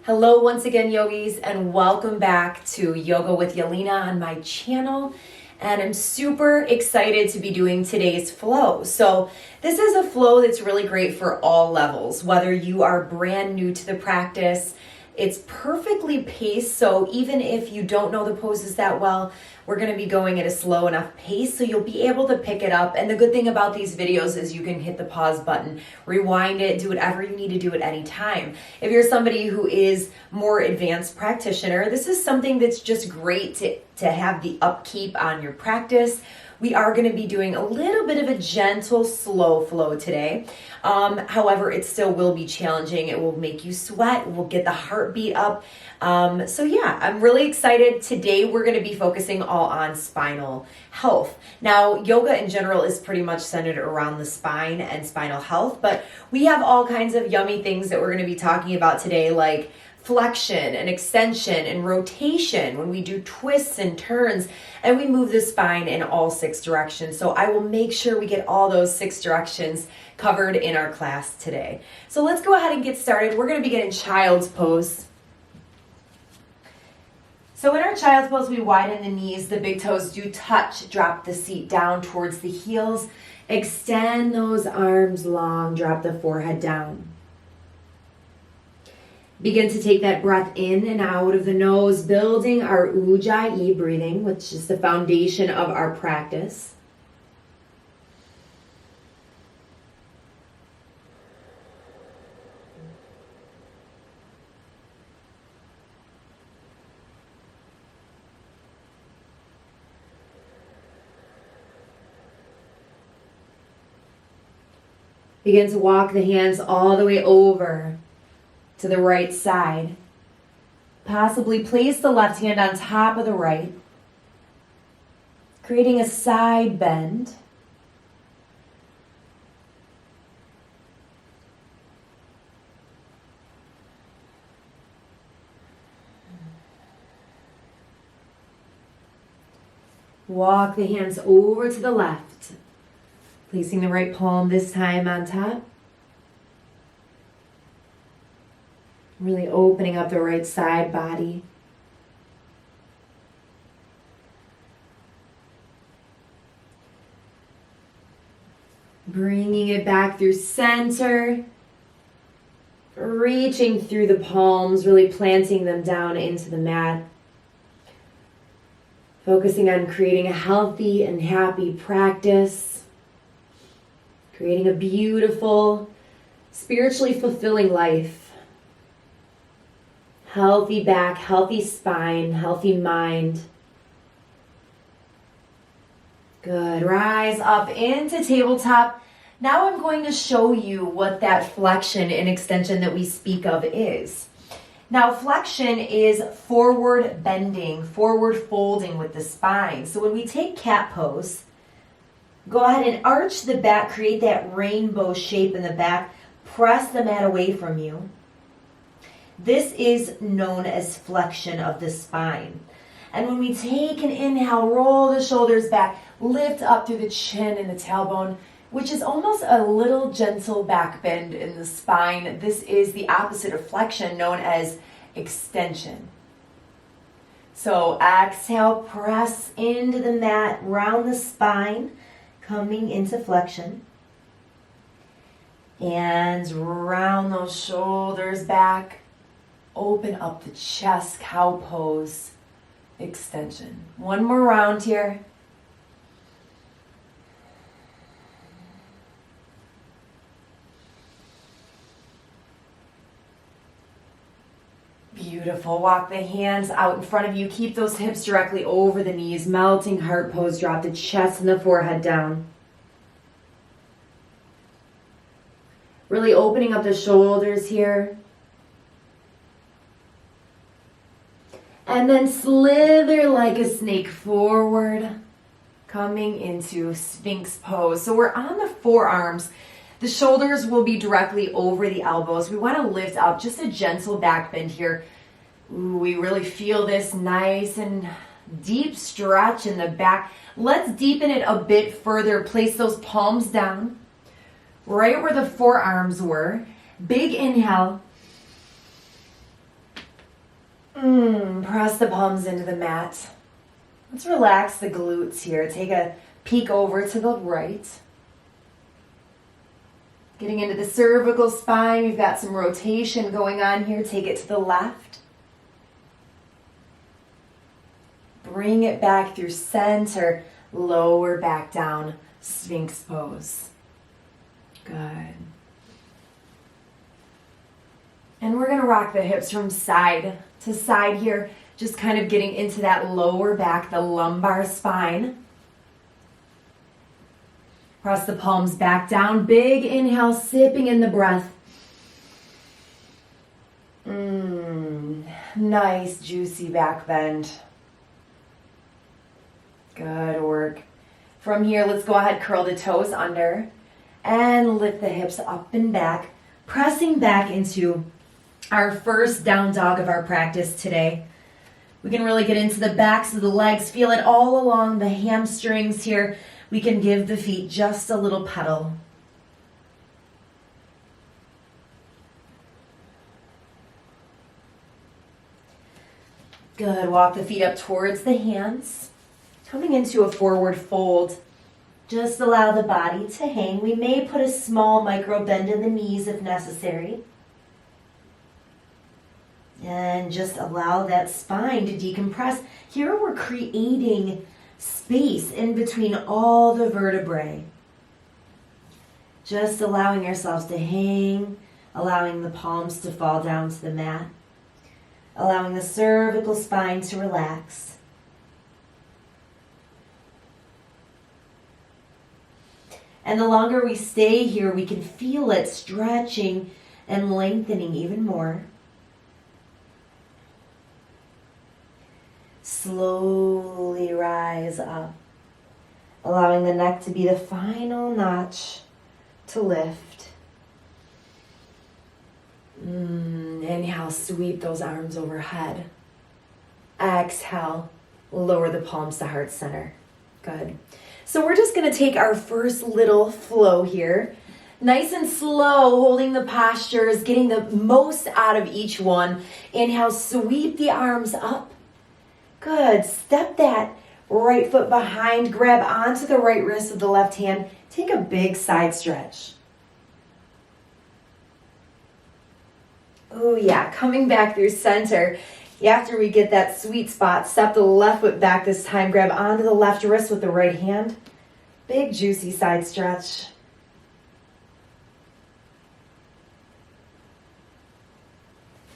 Hello once again, yogis, and welcome back to Yoga with Yelena on my channel. And I'm super excited to be doing today's flow. So this is a flow that's really great for all levels, whether you are brand new to the practice. It's perfectly paced, so even if you don't know the poses that well, we're going to be going at a slow enough pace so you'll be able to pick it up. And the good thing about these videos is you can hit the pause button, rewind it, do whatever you need to do at any time. If you're somebody who is more advanced practitioner, this is something that's just great to have the upkeep on your practice. We are going to be doing a little bit of a gentle, slow flow today. However, it still will be challenging. It will make you sweat. We'll get the heartbeat up. So yeah, I'm really excited. Today, we're going to be focusing all on spinal health. Now, yoga in general is pretty much centered around the spine and spinal health, but we have all kinds of yummy things that we're going to be talking about today, like flexion and extension and rotation when we do twists and turns and we move the spine in all 6 directions. So I will make sure we get all those 6 directions covered in our class today. So let's go ahead and get started. We're going to begin in child's pose. So in our child's pose, we widen the knees, the big toes do touch, drop the seat down towards the heels, extend those arms long, drop the forehead down. Begin to take that breath in and out of the nose, building our Ujjayi breathing, which is the foundation of our practice. Begin to walk the hands all the way over to the right side. Possibly place the left hand on top of the right, creating a side bend. Walk the hands over to the left, placing the right palm this time on top. Really opening up the right side body. Bringing it back through center. Reaching through the palms, really planting them down into the mat. Focusing on creating a healthy and happy practice. Creating a beautiful, spiritually fulfilling life. Healthy back, healthy spine, healthy mind. Good. Rise up into tabletop. Now I'm going to show you what that flexion and extension that we speak of is. Now, flexion is forward bending, forward folding with the spine. So when we take cat pose, go ahead and arch the back, create that rainbow shape in the back. Press the mat away from you. This is known as flexion of the spine. And when we take an inhale, roll the shoulders back, lift up through the chin and the tailbone, which is almost a little gentle back bend in the spine. This is the opposite of flexion, known as extension. So exhale, press into the mat, round the spine, coming into flexion. And round those shoulders back. Open up the chest, cow pose, extension. One more round here. Beautiful. Walk the hands out in front of you. Keep those hips directly over the knees. Melting heart pose. Drop the chest and the forehead down. Really opening up the shoulders here. And then slither like a snake forward, coming into Sphinx pose. So we're on the forearms. The shoulders will be directly over the elbows. We want to lift up, just a gentle back bend here. Ooh, we really feel this nice and deep stretch in the back. Let's deepen it a bit further. Place those palms down, right where the forearms were. Big inhale. Press the palms into the mat. Let's relax the glutes here. Take a peek over to the right. Getting into the cervical spine. We've got some rotation going on here. Take it to the left. Bring it back through center. Lower back down. Sphinx pose. Good. And we're going to rock the hips from side to side here. Just kind of getting into that lower back, the lumbar spine. Press the palms back down. Big inhale, sipping in the breath. Nice, juicy back bend. Good work. From here, let's go ahead, curl the toes under and lift the hips up and back, pressing back into our first down dog of our practice today. We can really get into the backs of the legs, feel it all along the hamstrings here. We can give the feet just a little pedal. Good, walk the feet up towards the hands. Coming into a forward fold. Just allow the body to hang. We may put a small micro bend in the knees if necessary. And just allow that spine to decompress. Here we're creating space in between all the vertebrae. Just allowing ourselves to hang, allowing the palms to fall down to the mat, allowing the cervical spine to relax. And the longer we stay here, we can feel it stretching and lengthening even more. Slowly rise up, allowing the neck to be the final notch to lift. Inhale, sweep those arms overhead. Exhale, lower the palms to heart center. Good. So we're just going to take our first little flow here. Nice and slow, holding the postures, getting the most out of each one. Inhale, sweep the arms up. Good. Step that right foot behind. Grab onto the right wrist with the left hand. Take a big side stretch. Oh yeah, coming back through center. After we get that sweet spot, step the left foot back this time. Grab onto the left wrist with the right hand. Big juicy side stretch.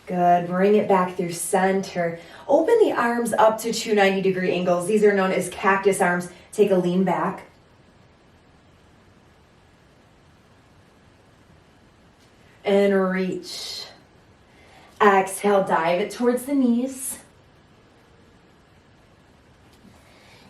Good. Bring it back through center. Open the arms up to 290-degree angles. These are known as cactus arms. Take a lean back. And reach. Exhale, dive it towards the knees.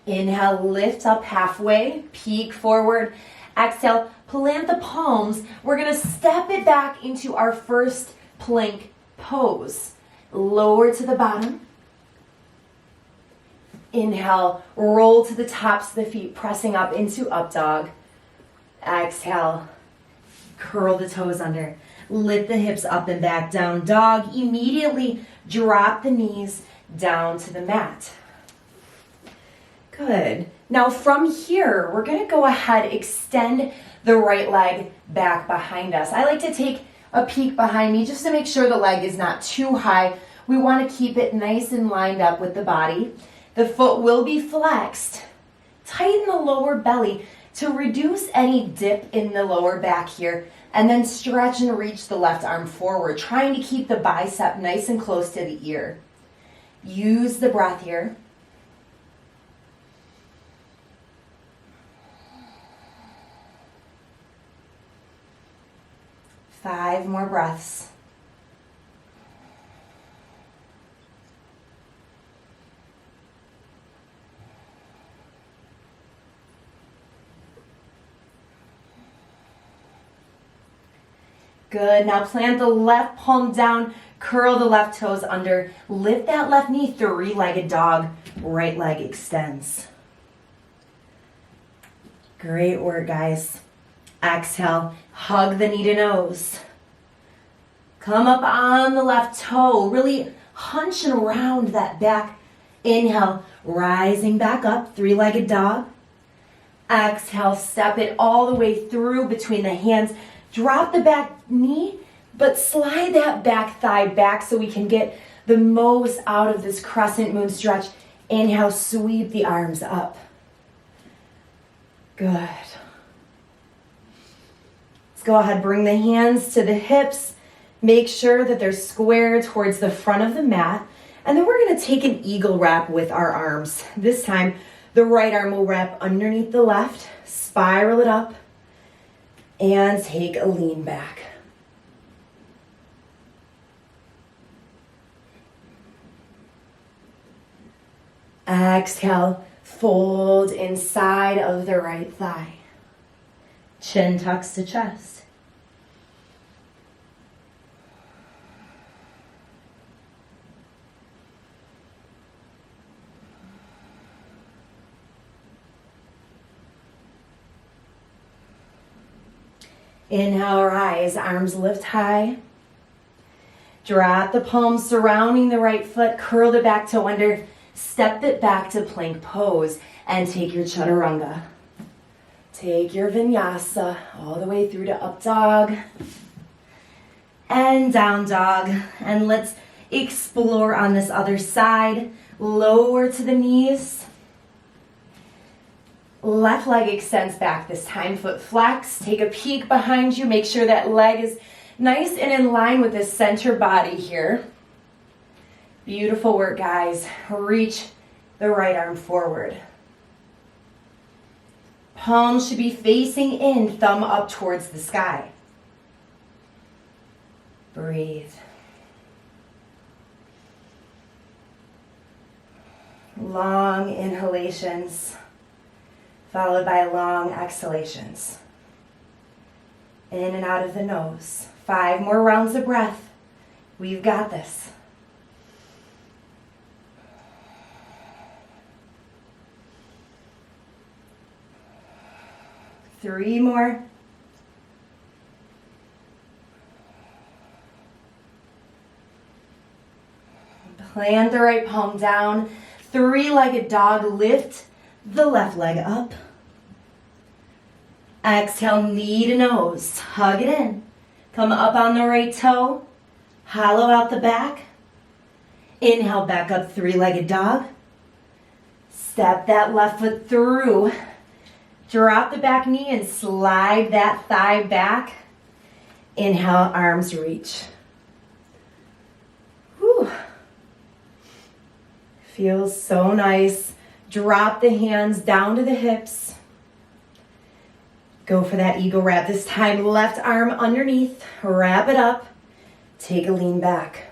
Inhale, lift up halfway, peek forward. Exhale, plant the palms. We're going to step it back into our first plank pose. Lower to the bottom. Inhale, roll to the tops of the feet, pressing up into up dog. Exhale, curl the toes under. Lift the hips up and back, down dog. Immediately drop the knees down to the mat. Good. Now from here, we're going to go ahead, extend the right leg back behind us. I like to take a peek behind me just to make sure the leg is not too high. We want to keep it nice and lined up with the body. The foot will be flexed. Tighten the lower belly to reduce any dip in the lower back here. And then stretch and reach the left arm forward, trying to keep the bicep nice and close to the ear. Use the breath here. Five more breaths. Good. Now plant the left palm down, curl the left toes under, lift that left knee, three-legged dog, right leg extends. Great work, guys. Exhale, hug the knee to nose. Come up on the left toe, really hunching around that back. Inhale, rising back up, three-legged dog. Exhale, step it all the way through between the hands. Drop the back knee, but slide that back thigh back so we can get the most out of this crescent moon stretch. Inhale, sweep the arms up. Good. Let's go ahead, bring the hands to the hips. Make sure that they're square towards the front of the mat. And then we're going to take an eagle wrap with our arms. This time, the right arm will wrap underneath the left, spiral it up, and take a lean back. Exhale, fold inside of the right thigh. Chin tucks to chest. Inhale, rise, arms lift high. Drop the palms surrounding the right foot, curl the back toe under, step it back to plank pose, and take your chaturanga. Take your vinyasa all the way through to up dog and down dog. And let's explore on this other side. Lower to the knees. Left leg extends back this time, foot flex. Take a peek behind you. Make sure that leg is nice and in line with the center body here. Beautiful work, guys. Reach the right arm forward. Palms should be facing in, thumb up towards the sky. Breathe. Long inhalations, followed by long exhalations. In and out of the nose. 5 more rounds of breath. We've got this. Three more. Plant the right palm down. Three-legged dog, lift the left leg up. Exhale, knee to nose, hug it in. Come up on the right toe, hollow out the back. Inhale, back up, three-legged dog. Step that left foot through. Drop the back knee and slide that thigh back. Inhale, arms reach. Whew. Feels so nice. Drop the hands down to the hips. Go for that eagle wrap. This time, left arm underneath. Wrap it up. Take a lean back.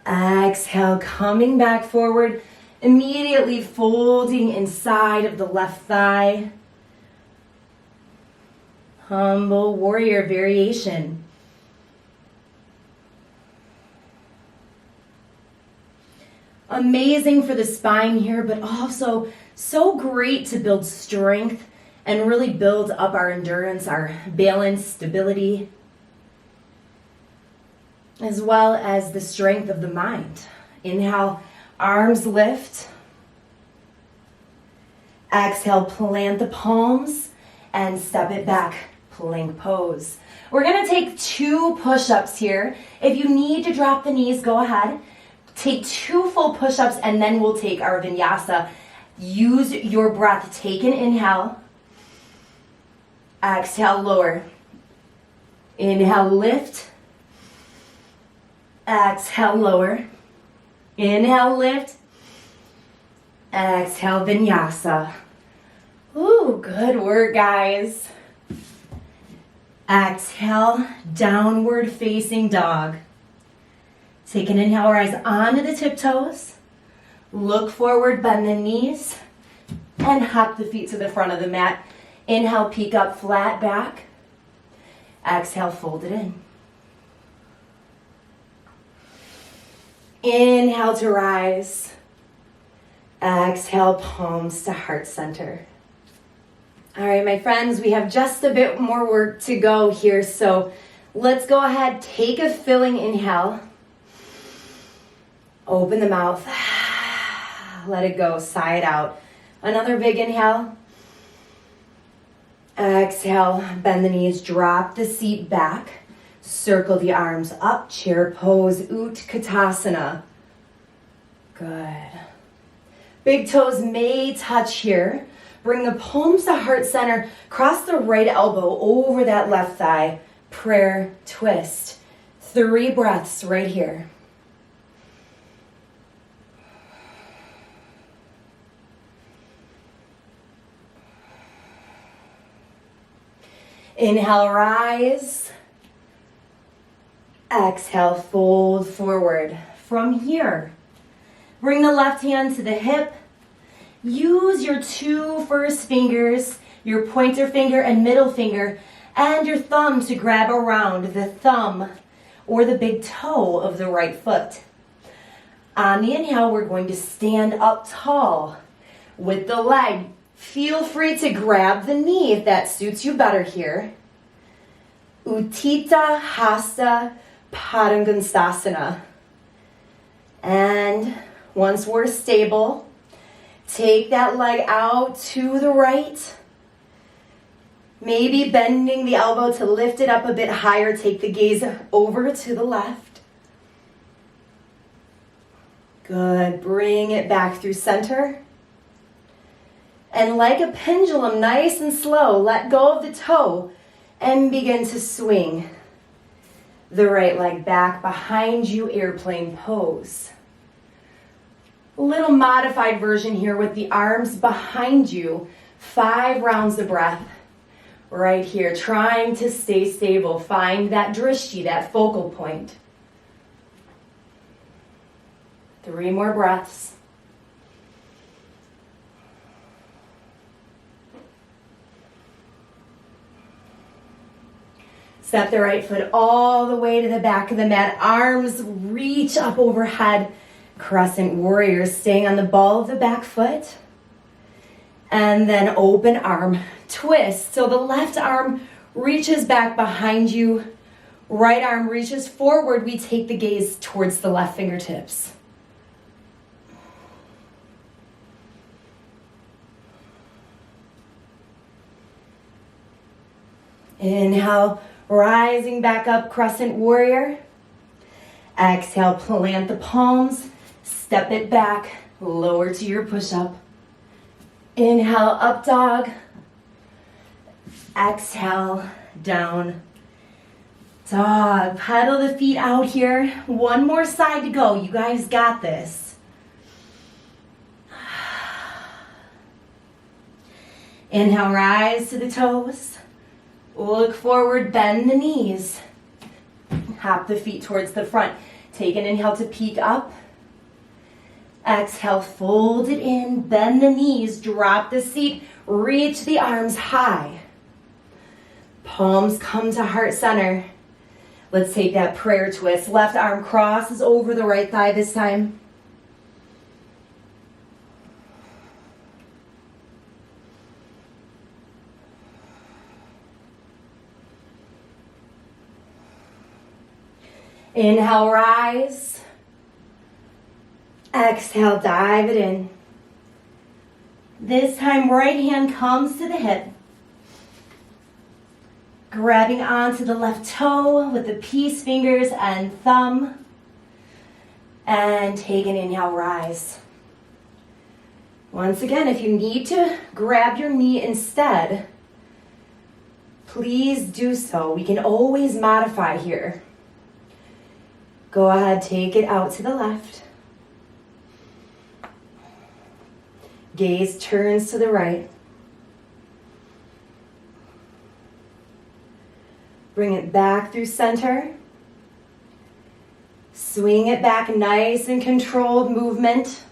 Exhale, coming back forward. Immediately folding inside of the left thigh. Humble warrior variation. Amazing for the spine here, but also so great to build strength and really build up our endurance, our balance, stability, as well as the strength of the mind. Inhale, arms lift. Exhale, plant the palms and step it back. Plank pose. We're going to take 2 push-ups here. If you need to drop the knees, go ahead. Take 2 full push-ups and then we'll take our vinyasa. Use your breath. Take an inhale. Exhale, lower. Inhale, lift. Exhale, lower. Inhale, lift. Exhale, vinyasa. Ooh, good work, guys. Exhale, downward facing dog. Take an inhale, rise onto the tiptoes. Look forward, bend the knees, and hop the feet to the front of the mat. Inhale, peek up, flat back. Exhale, fold it in. Inhale to rise. Exhale, palms to heart center. All right, my friends, we have just a bit more work to go here. So let's go ahead, take a filling inhale. Open the mouth. Let it go, sigh it out. Another big inhale. Exhale, bend the knees, drop the seat back. Circle the arms up, chair pose, Utkatasana. Good. Big toes may touch here. Bring the palms to heart center. Cross the right elbow over that left thigh. Prayer twist. 3 breaths right here. Inhale, rise. Exhale, fold forward. From here, bring the left hand to the hip. Use your 2 first fingers, your pointer finger and middle finger, and your thumb to grab around the thumb or the big toe of the right foot. On the inhale, we're going to stand up tall with the leg. Feel free to grab the knee if that suits you better here. Utthita Hasta Padangusthasana. And once we're stable, take that leg out to the right. Maybe bending the elbow to lift it up a bit higher. Take the gaze over to the left. Good. Bring it back through center. And like a pendulum, nice and slow, let go of the toe and begin to swing the right leg back behind you, airplane pose. A little modified version here with the arms behind you. 5 rounds of breath right here, trying to stay stable. Find that drishti, that focal point. 3 more breaths. Step the right foot all the way to the back of the mat. Arms reach up overhead. Crescent Warrior, staying on the ball of the back foot. And then open arm twist. So the left arm reaches back behind you. Right arm reaches forward. We take the gaze towards the left fingertips. Inhale, rising back up, Crescent Warrior. Exhale, plant the palms, step it back, lower to your push-up. Inhale, up dog. Exhale, down dog. Pedal the feet out here. One more side to go. You guys got this. Inhale, rise to the toes. Look forward, bend the knees. Hop the feet towards the front. Take an inhale to peek up. Exhale, fold it in, bend the knees, drop the seat, reach the arms high. Palms come to heart center. Let's take that prayer twist. Left arm crosses over the right thigh this time. Inhale, rise. Exhale, dive it in. This time, right hand comes to the hip. Grabbing onto the left toe with the peace fingers and thumb. And take an inhale, rise. Once again, if you need to grab your knee instead, please do so. We can always modify here. Go ahead, take it out to the left. Gaze turns to the right. Bring it back through center. Swing it back, nice and controlled movement.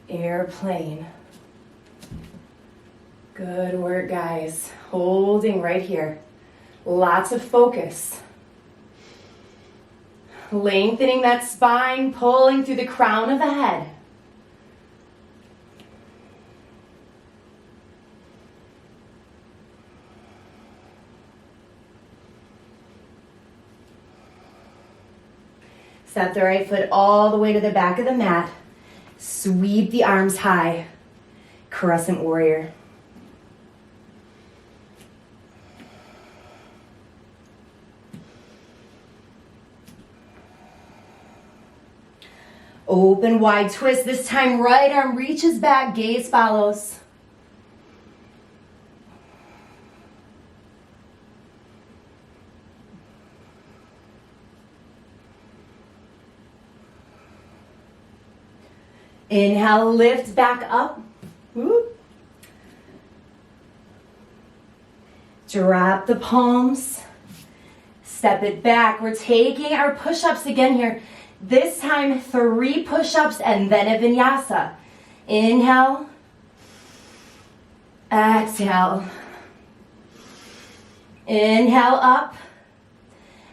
Airplane. Good work, guys. Holding right here. Lots of focus. Lengthening that spine, pulling through the crown of the head. Step the right foot all the way to the back of the mat. Sweep the arms high. Crescent Warrior. Open wide twist. This time right arm reaches back, gaze follows. Inhale, lift back up. Whoop. Drop the palms. Step it back. We're taking our push-ups again here. This time, 3 push-ups and then a vinyasa. Inhale. Exhale. Inhale up.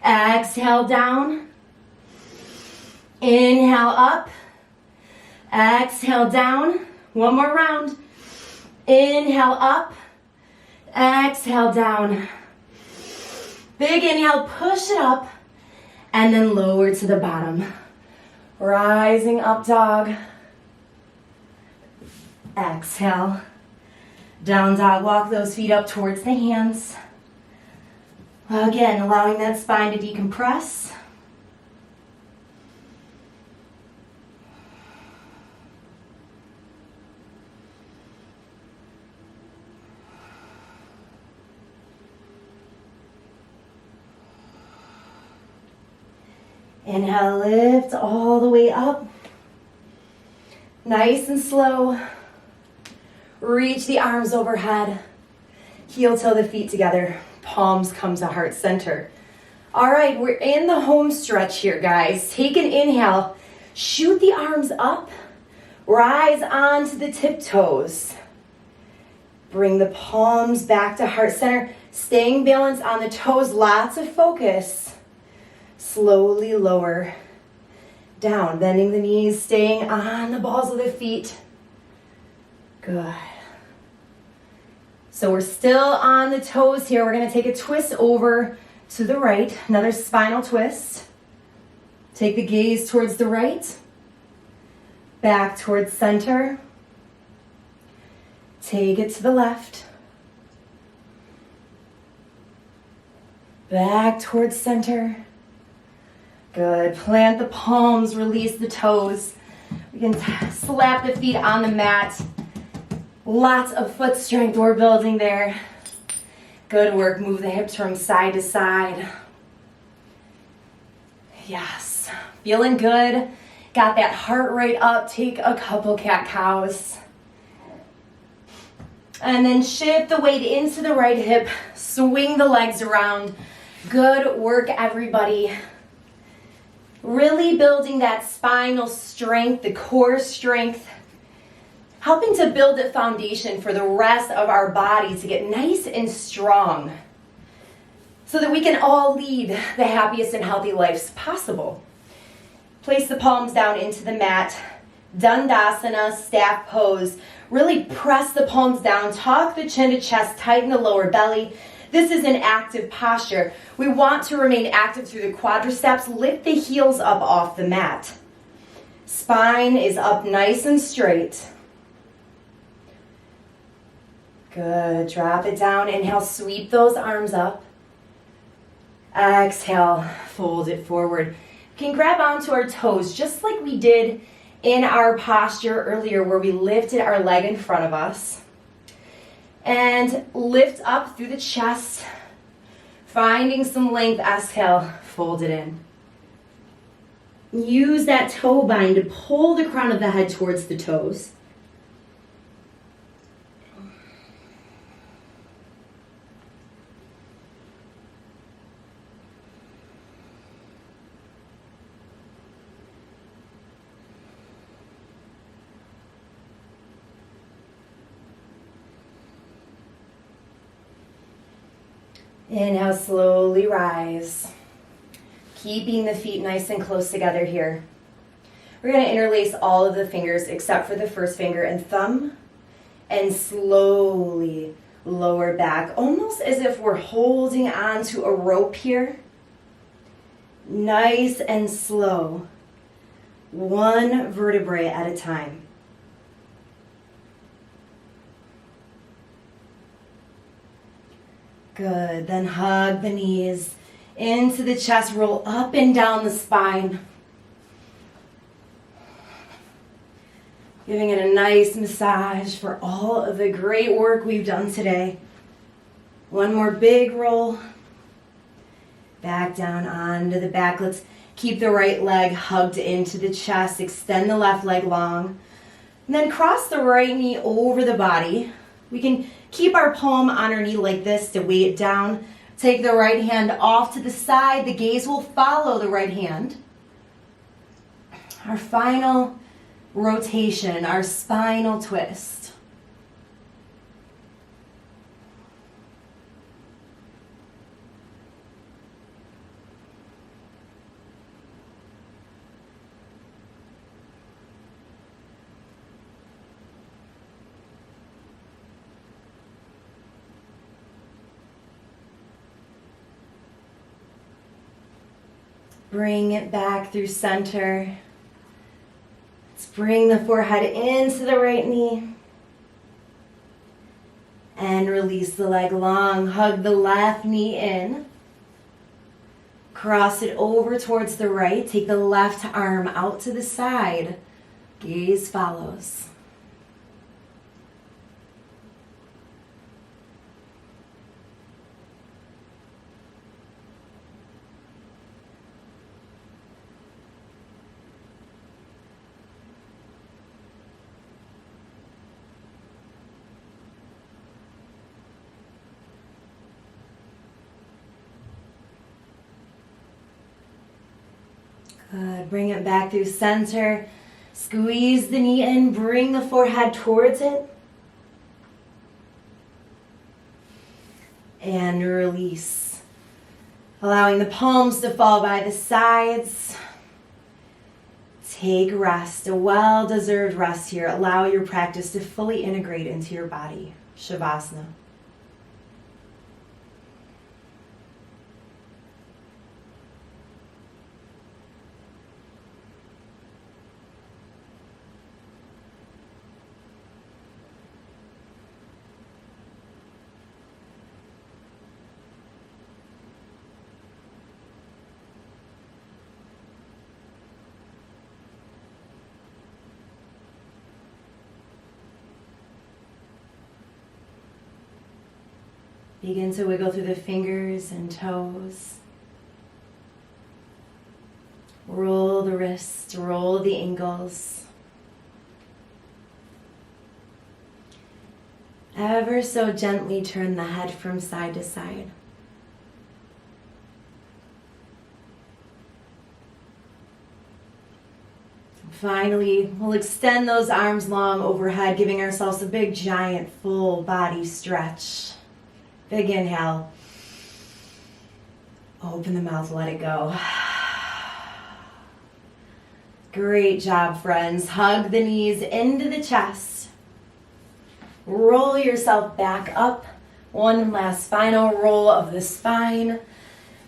Exhale down. Inhale up. Exhale down. One more round. Inhale up. Exhale down. Big inhale, push it up. And then lower to the bottom. Rising up dog. Exhale. Down dog, walk those feet up towards the hands. Again, allowing that spine to decompress. Inhale, lift all the way up. Nice and slow. Reach the arms overhead. Heel toe the feet together. Palms come to heart center. All right, we're in the home stretch here, guys. Take an inhale. Shoot the arms up. Rise onto the tiptoes. Bring the palms back to heart center. Staying balanced on the toes. Lots of focus. Slowly lower down, bending the knees, staying on the balls of the feet. Good. So we're still on the toes here. We're going to take a twist over to the right, another spinal twist. Take the gaze towards the right, back towards center. Take it to the left, back towards center. Good. Plant the palms, release the toes. We can slap the feet on the mat. Lots of foot strength we're building there. Good work. Move the hips from side to side. Yes. Feeling good. Got that heart rate up. Take a couple cat-cows. And then shift the weight into the right hip. Swing the legs around. Good work, everybody. Really building that spinal strength, the core strength, helping to build the foundation for the rest of our body to get nice and strong so that we can all lead the happiest and healthy lives possible. Place the palms down into the mat, Dandasana, staff pose. Really press the palms down, tuck the chin to chest, tighten the lower belly. This is an active posture. We want to remain active through the quadriceps. Lift the heels up off the mat. Spine is up nice and straight. Good. Drop it down. Inhale, sweep those arms up. Exhale, fold it forward. We can grab onto our toes just like we did in our posture earlier where we lifted our leg in front of us. And lift up through the chest, finding some length. Exhale, fold it in. Use that toe bind to pull the crown of the head towards the toes. Inhale, slowly rise. Keeping the feet nice and close together here. We're going to interlace all of the fingers except for the first finger and thumb. And slowly lower back, almost as if we're holding on to a rope here. Nice and slow. One vertebrae at a time. Good. Then hug the knees into the chest. Roll up and down the spine. Giving it a nice massage for all of the great work we've done today. One more big roll. Back down onto the back. Let's keep the right leg hugged into the chest. Extend the left leg long. And then cross the right knee over the body. We can keep our palm on our knee like this to weigh it down. Take the right hand off to the side. The gaze will follow the right hand. Our final rotation, our spinal twist. Bring it back through center. Let's bring the forehead into the right knee. And release the leg long. Hug the left knee in. Cross it over towards the right. Take the left arm out to the side. Gaze follows. Good. Bring it back through center. Squeeze the knee in. Bring the forehead towards it. And release. Allowing the palms to fall by the sides. Take rest. A well-deserved rest here. Allow your practice to fully integrate into your body. Shavasana. Begin to wiggle through the fingers and toes. Roll the wrists, roll the ankles. Ever so gently turn the head from side to side. Finally, we'll extend those arms long overhead, giving ourselves a big, giant, full body stretch. Big inhale. Open the mouth, let it go. Great job, friends. Hug the knees into the chest. Roll yourself back up. One last final roll of the spine.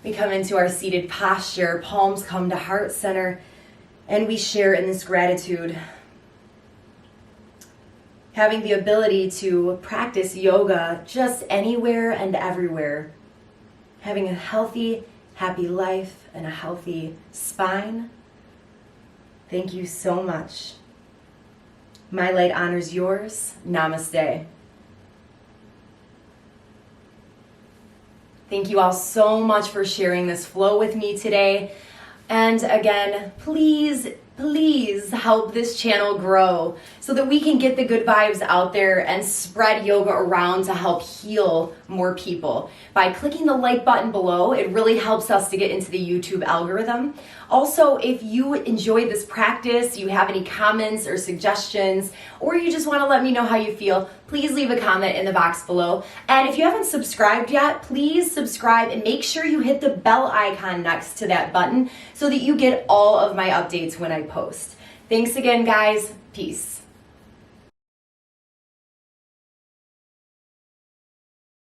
We come into our seated posture. Palms come to heart center. And we share in this gratitude. Having the ability to practice yoga just anywhere and everywhere. Having a healthy, happy life and a healthy spine. Thank you so much. My light honors yours. Namaste. Thank you all so much for sharing this flow with me today. And again, please help this channel grow so that we can get the good vibes out there and spread yoga around to help heal more people. By clicking the like button below, it really helps us to get into the YouTube algorithm. Also, if you enjoyed this practice, you have any comments or suggestions, or you just want to let me know how you feel, please leave a comment in the box below. And if you haven't subscribed yet, please subscribe and make sure you hit the bell icon next to that button so that you get all of my updates when I post. Thanks again, guys. Peace.